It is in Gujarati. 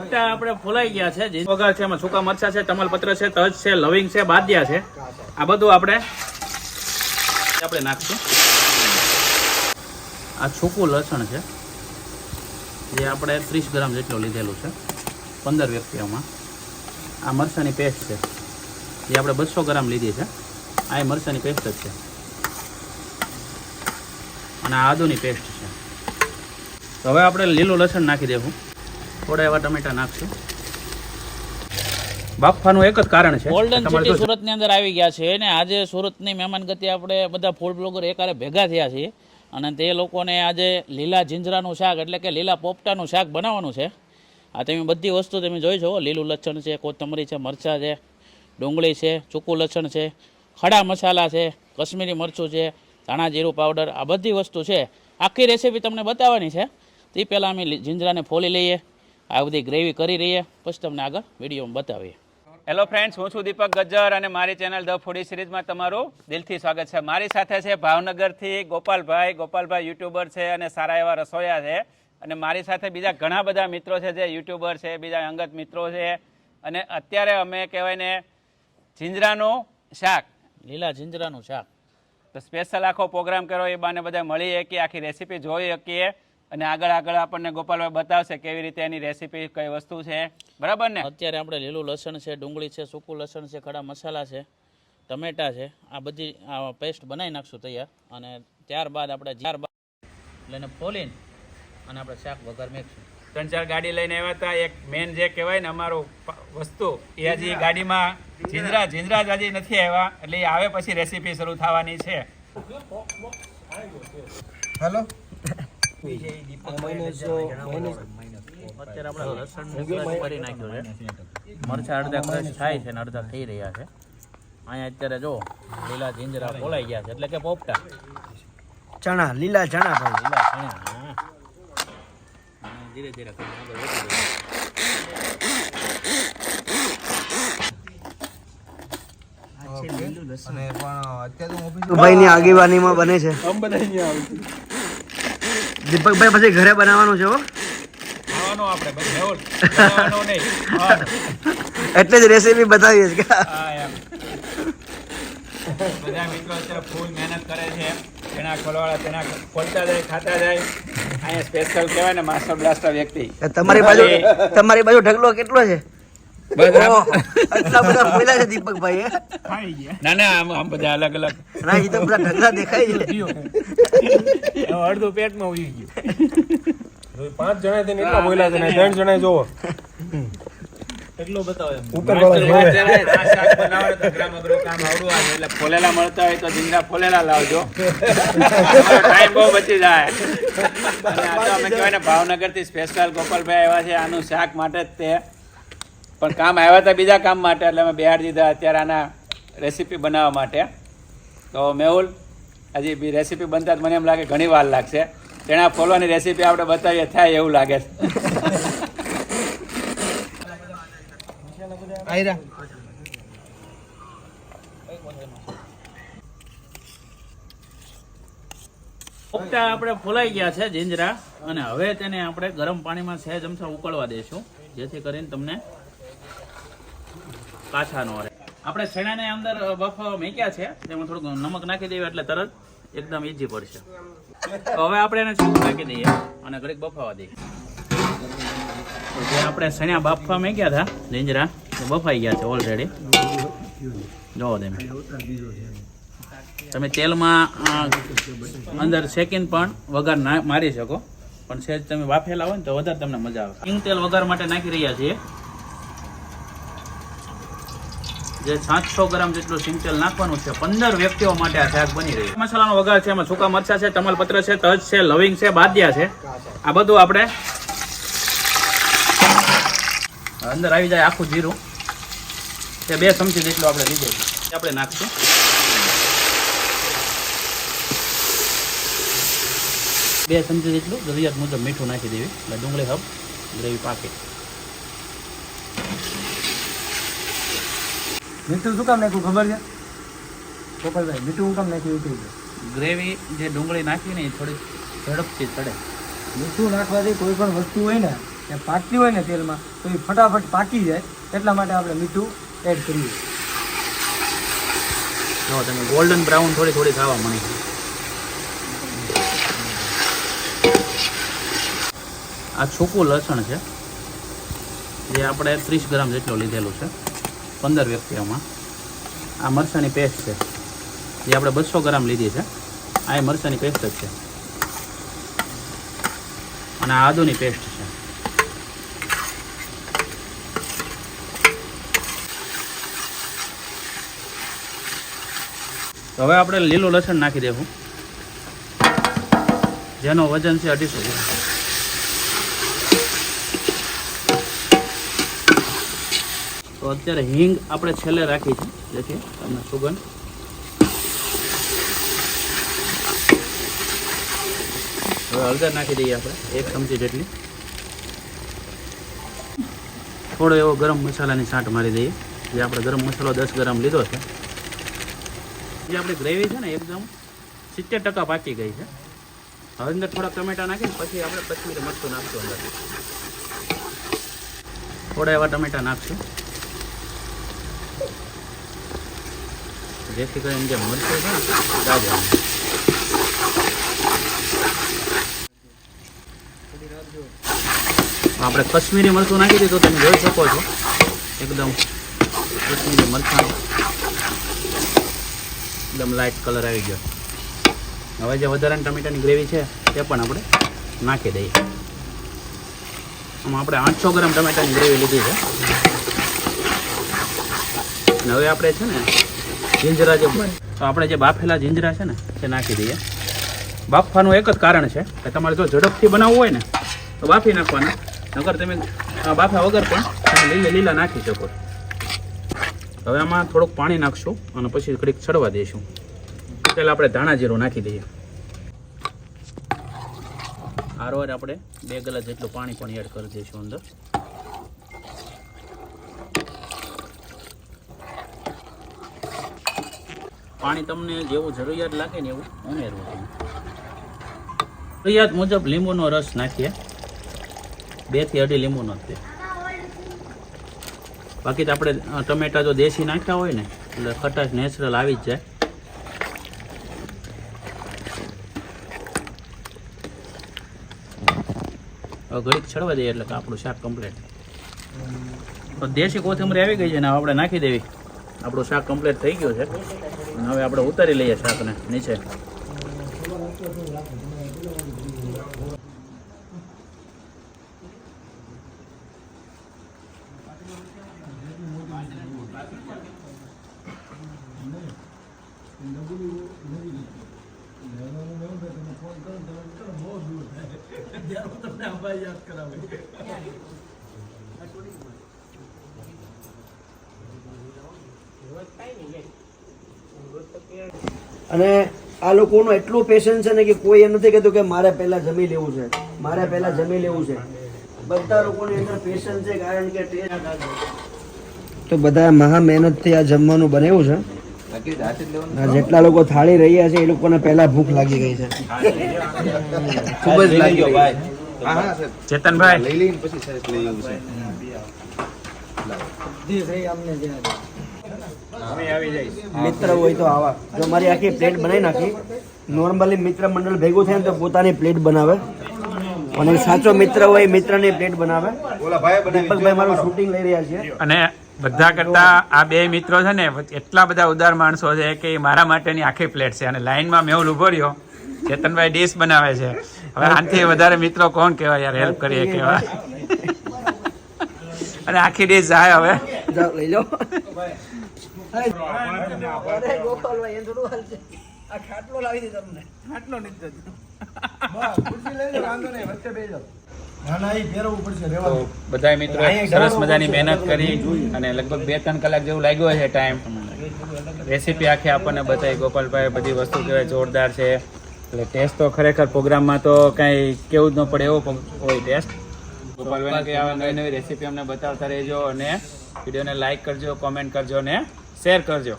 પોપટા આપણે ફોલાઈ ગયા છે, વઘાર છે, એમાં સૂકા મરચા છે, તમાલપત્ર છે, તજ છે, લવિંગ છે, બાદિયા છે, આ બધું આપણે નાખશું. આ સૂકું લસણ છે જે આપણે 30 ગ્રામ જેટલું લીધેલું છે 15 વ્યક્તિઓમાં. આ મરચાંની પેસ્ટ છે જે આપણે 200 ગ્રામ લીધી છે, આ મરચાંની પેસ્ટ જ છે. અને આ આદુની પેસ્ટ છે. તો હવે આપણે લીલું લસણ નાખી દેવું, થોડા એવા ટમેટા નાખશું. બાફવાનું એક જ કારણ છે, ગોલ્ડન સિટી સુરતની અંદર આવી ગયા છે ને આજે સુરતની મહેમાન ગતિ આપણે બધા ફૂડ બ્લોગર એકારે ભેગા થયા છીએ અને તે લોકોને આજે લીલા જીંજરાનું શાક એટલે કે લીલા પોપટાનું શાક બનાવવાનું છે. આ તમે બધી વસ્તુ તમે જોઈ છો, લીલું લસણ છે, કોથમરી છે, મરચાં છે, ડુંગળી છે, સૂકું લસણ છે, ખડા મસાલા છે, કશ્મીરી મરચું છે, ધાણા જીરું પાવડર, આ બધી વસ્તુ છે. આખી રેસીપી તમને બતાવવાની છે. તે પહેલાં અમે જીંજરાને ફોલી લઈએ, આ બધી ગ્રેવી કરી રહીએ, પછી તમને આગળ વિડીયોમાં બતાવીએ. હેલો ફ્રેન્ડ્સ, હું છું દીપક ગજ્જર અને મારી ચેનલ ધ ફૂડી સિરીઝમાં તમારું દિલથી સ્વાગત છે. મારી સાથે છે ભાવનગરથી ગોપાલભાઈ યુટ્યુબર છે અને સારા એવા રસોયા છે. અને મારી સાથે બીજા ઘણા બધા મિત્રો છે જે યુટ્યુબર છે, બીજા અંગત મિત્રો છે. અને અત્યારે અમે કહેવાય ને જીંજરાનું શાક, લીલા જીંજરાનું શાક, તો સ્પેશિયલ આખો પ્રોગ્રામ કર્યો, એ બાને બધા મળી શકીએ, આખી રેસીપી જોઈ શકીએ અને આગળ આપણને ગોપાલભાઈ બતાવશે કેવી રીતે એની રેસીપી કઈ વસ્તુ છે, બરાબર ને. અત્યારે આપણે લીલું લસણ છે, ડુંગળી છે, સૂકું લસણ છે, ખડા મસાલા છે, ટમેટા છે, આ બધી આ પેસ્ટ બનાવી નાખશું તૈયાર. અને ત્યારબાદ આપણે લઈને ફોલીને અને આપણે શાક વઘાર મેકશું. 3-4 ગાડી લઈને આવ્યા હતા. એક મેન જે કહેવાય ને અમારું વસ્તુ એ હજી ગાડીમાં જીંજરા જ હજી નથી આવ્યા, એટલે એ આવે પછી રેસીપી શરૂ થવાની છે. હેલો, અત્યારે આપણે લસણ કરી નાખ્યું છે, મરચાં અડધા ક્રશ થાય છે ને અડધા થઈ રહ્યા છે. અહીંયા અત્યારે જો લીલા જીંજરા ફોલાઈ ગયા છે એટલે કે પોપટા ચણા, લીલા ચણા ભાઈ, લીલા ચણા. ધીરે ધીરે ભાઈ ની આગેવાનીમાં બને છે. દીપકભાઈ પછી ઘરે બનાવવાનું છે એટલે જ રેસીપી બતાવીએ છે. બધા મિત્રો અત્યારે ફૂલ મહેનત કરે છે, તેના ખોલવાળા તેના ખોલતા જાય, ખાતા જાય. અહીંયા સ્પેશિયલ કહેવાય ને માસ્ટર બ્લાસ્ટર વ્યક્તિ. તમારી બાજુ ઢગલો કેટલો છે? આટલા બધા ફોલ્યા છે દીપકભાઈ. ના ના, આમ બધા અલગ અલગ ના, એ તો બધા ઢગલા દેખાય છે. અડધું પેટમાં ઉઈ ગયું. 5 જણા થઈને એટલા બોલ્યા છે ને 3 જણા જોવો એટલો બતાવો એમ. ઉપર વાળા શાક બનાવવાનું તો અઘરામ અઘરું કામ આવડું આવે એટલે ફોલેલા મળતા હોય તો જીંજરા ફોલેલા લાવજો, ટાઈમ બહુ બચી જાય. અને આ તો અમે કહેવાય ને ભાવનગરથી સ્પેશિયલ ગોપાલભાઈ આવ્યા છે આનું શાક માટે જ. તે પણ કામ આવ્યા હતા બીજા કામ માટે, એટલે અમે બિહાર દીધા અત્યારે આના રેસીપી બનાવવા માટે. તો મેહુલ, હજી રેસીપી બનતા મને એમ લાગે ઘણી વાર લાગશે. તેના ફોલવાની રેસીપી આપણે બતાવીએ થાય એવું લાગે છે. પોપટા આપણે ફોલાઈ ગયા છે જીંજરા, અને હવે તેને આપણે ગરમ પાણીમાં સહેજ અમથા ઉકળવા દઈશું, જેથી કરીને તમને કાચા ન રહે. આપણે ચણાને અંદર બફાવા મૂક્યા છે, તેમાં થોડુંક નમક નાખી દઈએ એટલે તરત એકદમ ઈઝી પડશે. તો હવે આપણે એને છૂટું નાખી દઈએ અને ઘડીક બફાવા દઈએ. તો જે આપણે ચણા બાફવા મૂક્યા હતા જીંજરા, તો બફાઈ ગયા છે ઓલરેડી. જોવો તમે તેલમાં અંદર શેકીને પણ વઘાર મારી શકો, પણ સહેજ તમે બાફેલા હોય ને તો વધારે તમને મજા આવે. હિંગ તેલ વઘાર માટે નાખી રહ્યા છીએ, જે 700 ગ્રામ જેટલું સિંગ તેલ નાખવાનું છે. 15 વ્યક્તિઓ માટે આ શાક બની રહ્યું. મસાલાનો વઘાર છે, એમાં સૂકા મરચા છે, તમાલપત્ર છે, તજ છે, લવિંગ છે, બાદિયા છે, આ બધું આપણે અંદર આવી જાય. આખું જીરું તે 2 ચમચી જેટલું આપણે લીધું છે, આપણે નાખશું. બે ચમચી જેટલું જરૂરિયાત મુજબ મીઠું નાખી દેવી એટલે ડુંગળી હબ ગ્રેવી પાકે. મીઠું શું કામ નાખ્યું ખબર છે ગોપાલભાઈ? મીઠું શું કામ નાખ્યું? ગ્રેવી જે ડુંગળી નાખી ને એ થોડી ઝડપથી ચડે. મીઠું નાખવાથી કોઈ પણ વસ્તુ હોય ને એ પાકતી હોય ને તેલમાં તો એ ફટાફટ પાકી જાય, એટલા માટે આપણે મીઠું એડ કરીએ. જો તમે ગોલ્ડન બ્રાઉન થોડી થોડી થવા મળી. આ સૂકું લસણ છે જે આપણે 30 ગ્રામ જેટલું લીધેલું છે 15 વ્યક્તિઓમાં. આ મરચાંની પેસ્ટ છે જે આપણે 200 ગ્રામ લીધી છે. આ એ મરચાંની પેસ્ટ જ છે અને આ આદુની પેસ્ટ છે. તો હવે આપણે લીલું લસણ નાખી દેવું જેનો વજન છે 250 ગ્રામ. તો અત્યારે હિંગ આપણે છેલ્લે રાખી છે જેથી તમને સુગંધ. હવે હળદર નાખી દઈએ આપણે 1 ચમચી જેટલી. થોડો એવો ગરમ મસાલાની છાંટ મારી દઈએ. જે આપણે ગરમ મસાલો 10 ગ્રામ લીધો છે. જે આપણી ગ્રેવી છે ને એકદમ 70% પાકી ગઈ છે. હવે અંદર થોડા ટમેટા નાખીને પછી આપણે કશ્મીરી મરચું નાખશું. અંદર થોડા એવા ટમેટા નાખશું જેથી કરીને જે મરચું છે ને તાજા. આપણે કશ્મીરી મરચું નાખી દીધું તમે જોઈ શકો છો એકદમ કશ્મીરી મરચાં એકદમ લાઇટ કલર આવી ગયો. હવે જે વધારાની ટમેટાની ગ્રેવી છે તે પણ આપણે નાખી દઈએ. આમાં આપણે 800 ગ્રામ ટમેટાની ગ્રેવી લીધી છે. અને હવે આપણે છે ને જીંજરા જે તો આપણે જે બાફેલા જીંજરા છે ને તે નાખી દઈએ. બાફવાનું એક જ કારણ છે કે તમારે જો ઝડપથી બનાવવું હોય ને તો બાફી નાખવાના, નકર તમે બાફા વગર પણ તમે લીલા નાખી શકો. હવે આમાં થોડુંક પાણી નાખશું અને પછી ઘડીક ચડવા દઈશું. પહેલાં આપણે ધાણા જીરું નાખી દઈએ. આરોર આપણે 2 ગ્લાસ જેટલું પાણી પણ એડ કરી દઈશું અંદર. પાણી તમને જેવું જરૂરિયાત લાગે ને એવું ઉમેરવું. જરૂરિયાત મુજબ લીંબુનો રસ નાખીએ. 2 થી 2.5 લીંબુનો જ. બાકી તો આપણે ટમેટા જો દેશી નાખ્યા હોય ને એટલે ખટાશ નેચરલ આવી જ જાય. હવે ઘડીક છડવા દઈએ એટલે કે આપણું શાક કમ્પ્લીટ. તો દેશી કોથમરી આવી ગઈ છે ને આપણે નાખી દેવી. આપણું શાક કમ્પ્લીટ થઈ ગયું છે અને હવે આપણે ઉતારી લઈએ શાકને નીચે. અને આ લોકોનું એટલું પેશન્સ છે ને કે કોઈ એમ નથી કહેતું કે મારે પહેલા જમી લેવું છે, મારે પહેલા જમી લેવું છે. બધા લોકોની અંદર પેશન્સ છે કારણ કે તો બધા મહા મહેનતથી આ જમવાનું બનાવ્યું છે. જેટલા લોકો થાળી રહ્યા છે એ લોકોને પહેલા ભૂખ લાગી ગઈ છે, ખૂબ જ લાગી ગઈ. ચેતનભાઈ લઈ લઈને પછી સરસ લઈ એવું છે. મિત્ર હોય તો આવા જો મારી આખી પ્લેટ બનાવી નાખી. નોર્મલી મિત્ર મંડળ ભેગું થાય ને તો પોતાની પ્લેટ બનાવે અને સાચો મિત્ર હોય મિત્રની પ્લેટ બનાવે. ઓલા ભાઈ દીપકભાઈ મારું શૂટિંગ લઈ રહ્યા છે અને બધા કરતા આ 2 મિત્રો છે ને એટલા બધા ઉદાર માણસો છે કે મારા માટેની આખી પ્લેટ છે. અને લાઈનમાં મેં ઉભો રહ્યો, ચેતનભાઈ ડીશ બનાવે છે. હવે આનાથી વધારે મિત્રો કોણ કહેવાય યાર, હેલ્પ કરીએ કહેવાય. અને આખી ડીશ જાય હવે જાઓ લઈ લો. અરે ગોપાલભાઈ એમ થોડું હાલશે. આ ખાટલો લાવી દે તમને. ખાટલો નથી જતો. ખુરશી લઈ લો, વાંધો નહીં, વચ્ચે બેસી જાઓ. તો બધા મિત્રો સરસ મજાની મહેનત કરી અને લગભગ 2-3 કલાક જેવું લાગ્યો છે ટાઈમ. રેસીપી આખી આપણને બતાવી ગોપાલભાઈ. બધી વસ્તુ કહેવાય જોરદાર છે. એટલે ટેસ્ટ તો ખરેખર પ્રોગ્રામમાં તો કાંઈ કેવું જ ન પડે એવો હોય ટેસ્ટ. ગોપાલભાઈને કંઈ આવા નવી નવી રેસીપી અમને બતાવતા રહેજો અને વિડીયોને લાઇક કરજો, કોમેન્ટ કરજો અને શેર કરજો.